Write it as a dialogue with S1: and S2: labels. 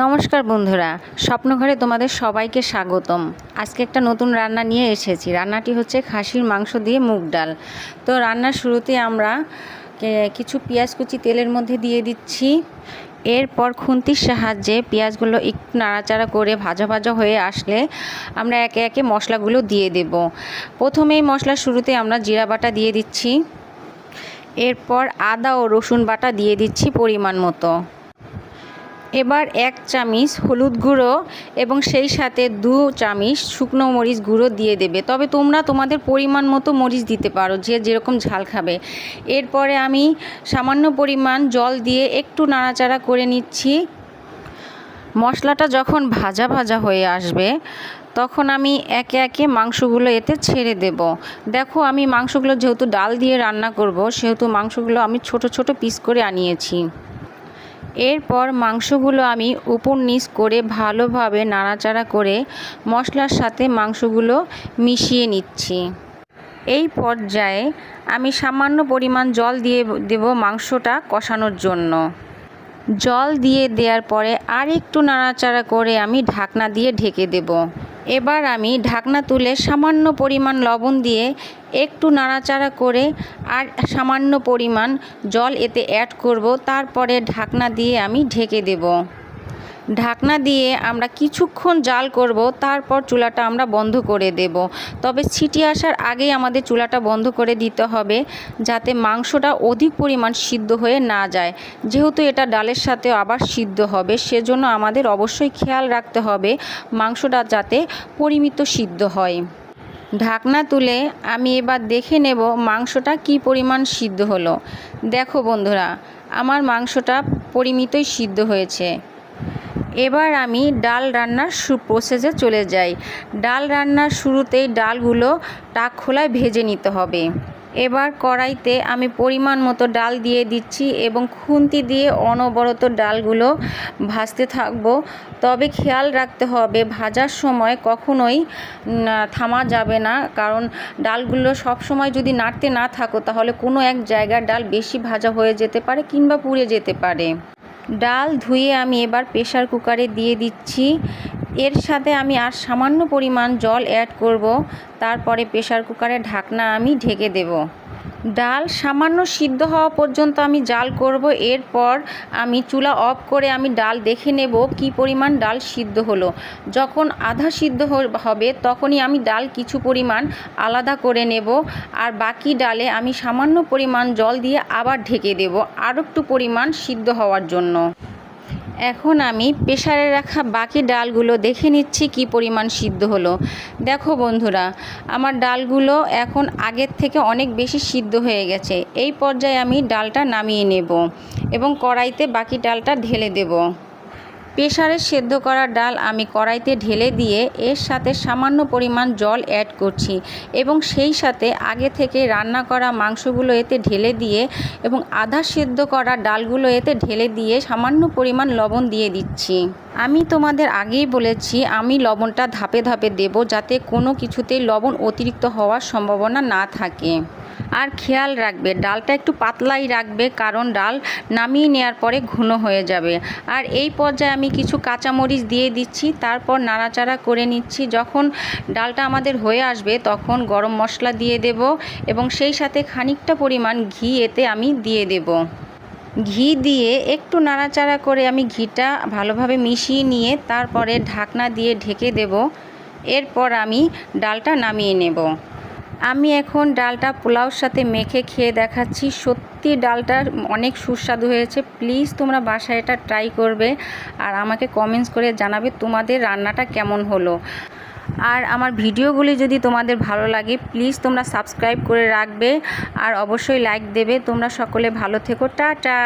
S1: নমস্কার বন্ধুরা, স্বপ্নঘরে তোমাদের সবাইকে স্বাগতম। আজকে একটা নতুন রান্না নিয়ে এসেছি। রান্নাটি হচ্ছে খাসির মাংস দিয়ে মুগ ডাল। তো রান্নার শুরুতে আমরা কিছু পেঁয়াজ কুচি তেলের মধ্যে দিয়ে দিচ্ছি। এরপর খুন্তির সাহায্যে পেঁয়াজগুলো একটু নাড়াচাড়া করে ভাজা ভাজা হয়ে আসলে আমরা একে একে মশলাগুলো দিয়ে দেব। প্রথমেই মশলার শুরুতে আমরা জিরা বাটা দিয়ে দিচ্ছি। এরপর আদা ও রসুন বাটা দিয়ে দিচ্ছি পরিমাণ মতো। এবার 1 চামচ হলুদ গুঁড়ো এবং সেই সাথে 2 চামচ শুকনো মরিচ গুঁড়ো দিয়ে দেবে। তবে তোমরা তোমাদের পরিমাণ মতো মরিচ দিতে পারো, যে যেরকম ঝাল খাবে। এরপরে আমি সামান্য পরিমাণ জল দিয়ে একটু নাড়াচাড়া করে নিচ্ছি। মশলাটা যখন ভাজা ভাজা হয়ে আসবে তখন আমি একে একে মাংসগুলো এতে ছেড়ে দেব। দেখো, আমি মাংসগুলো যেহেতু ডাল দিয়ে রান্না করব, সেহেতু মাংসগুলো আমি ছোট ছোট পিস করে আনিয়েছি। এরপর মাংসগুলো আমি উপর নিচ করে ভালোভাবে নাড়াচাড়া করে মশলার সাথে মাংসগুলো মিশিয়ে নিচ্ছি। এই পর্যায়ে আমি সামান্য পরিমাণ জল দিয়ে দেব মাংসটা কষানোর জন্য। জল দিয়ে দেওয়ার পরে আর একটু নাড়াচাড়া করে আমি ঢাকনা দিয়ে ঢেকে দেব। এবার আমি ঢাকনা তুলে সামান্য পরিমাণ লবণ দিয়ে একটু নাড়াচাড়া করে আর সামান্য পরিমাণ জল এতে অ্যাড করব। তারপরে ঢাকনা দিয়ে আমি ঢেকে দেব। ঢাকনা দিয়ে আমরা কিছুক্ষণ জাল করব, তারপর চুলাটা আমরা বন্ধ করে দেব। তবে ছিটি আসার আগেই আমাদের চুলাটা বন্ধ করে দিতে হবে, যাতে মাংসটা অধিক পরিমাণ সিদ্ধ হয়ে না যায়। যেহেতু এটা ডালের সাথে আবার সিদ্ধ হবে, সেজন্য আমাদের অবশ্যই খেয়াল রাখতে হবে মাংসটা যাতে পরিমিত সিদ্ধ হয়। ঢাকনা তুলে আমি এবার দেখে নেব মাংসটা কি পরিমাণ সিদ্ধ হলো। দেখো বন্ধুরা, আমার মাংসটা পরিমিতই সিদ্ধ হয়েছে। এবার আমি ডাল রান্নার প্রসেসে চলে যাই। ডাল রান্নার শুরুতেই ডালগুলো টাক খোলায় ভেজে নিতে হবে। এবার কড়াইতে আমি পরিমাণ মতো ডাল দিয়ে দিচ্ছি এবং খুন্তি দিয়ে অনবরত ডালগুলো ভাজতে থাকবো। তবে খেয়াল রাখতে হবে ভাজার সময় কখনোই থামা যাবে না, কারণ ডালগুলো সব সময় যদি নাড়তে না থাকো তাহলে কোনো এক জায়গার ডাল বেশি ভাজা হয়ে যেতে পারে কিংবা পুড়ে যেতে পারে। ডাল ধুয়ে আমি এবার প্রেসার কুকারে দিয়ে দিচ্ছি। এর সাথে আমি আর সামান্য পরিমাণ জল অ্যাড করব। তারপরে প্রেসার কুকারের ঢাকনা আমি ঢেকে দেব। ডাল সামান্য সিদ্ধ হওয়া পর্যন্ত আমি জাল করব। এরপর আমি চুলা অফ করে আমি ডাল দেখে নেব কি পরিমাণ ডাল সিদ্ধ হলো। যখন আধা সিদ্ধ হবে তখনই আমি ডাল কিছু পরিমাণ আলাদা করে নেব, আর বাকি ডালে আমি সামান্য পরিমাণ জল দিয়ে আবার ঢেকে দেব আরও একটু পরিমাণ সিদ্ধ হওয়ার জন্য। এখন আমি প্রেসারে রাখা বাকি ডালগুলো দেখে নিচ্ছি কি পরিমাণ সিদ্ধ হলো। দেখো বন্ধুরা, আমার ডালগুলো এখন আগের থেকে অনেক বেশি সিদ্ধ হয়ে গেছে। এই পর্যায়ে আমি ডালটা নামিয়ে নেব এবং কড়াইতে বাকি ডালটা ঢেলে দেব। প্রেসারে সেদ্ধ করা ডাল আমি কড়াইতে ঢেলে দিয়ে এর সাথে সামান্য পরিমাণ জল অ্যাড করছি এবং সেই সাথে আগে থেকে রান্না করা মাংসগুলো এতে ঢেলে দিয়ে এবং আধা সেদ্ধ করা ডালগুলো এতে ঢেলে দিয়ে সামান্য পরিমাণ লবণ দিয়ে দিচ্ছি। আমি তোমাদের আগেই বলেছি আমি লবণটা ধাপে ধাপে দেব, যাতে কোনো কিছুতেই লবণ অতিরিক্ত হওয়ার সম্ভাবনা না থাকে। আর খেয়াল রাখবে ডালটা একটু পাতলাই রাখবে, কারণ ডাল নামিয়ে নেওয়ার পরে ঘন হয়ে যাবে। আর এই পর্যায়ে আমি কিছু কাঁচামরিচ দিয়ে দিচ্ছি, তারপর নাড়াচাড়া করে নিচ্ছি। যখন ডালটা আমাদের হয়ে আসবে তখন গরম মশলা দিয়ে দেব এবং সেই সাথে খানিকটা পরিমাণ ঘি এতে আমি দিয়ে দেব। ঘি দিয়ে একটু নাড়াচাড়া করে আমি ঘিটা ভালোভাবে মিশিয়ে নিয়ে তারপরে ঢাকনা দিয়ে ঢেকে দেব। এরপর আমি ডালটা নামিয়ে নেব। আমি এখন ডালটা পোলাওর সাথে মেখে খেয়ে দেখাচ্ছি। সত্যি ডালটা অনেক সুস্বাদু হয়েছে। প্লিজ তোমরা বাসায় এটা ট্রাই করবে আর আমাকে কমেন্টস করে জানাবে তোমাদের রান্নাটা কেমন হলো। আর আমার ভিডিওগুলি যদি তোমাদের ভালো লাগে প্লিজ তোমরা সাবস্ক্রাইব করে রাখবে আর অবশ্যই লাইক দেবে। তোমরা সকলে ভালো থেকো। টাটা।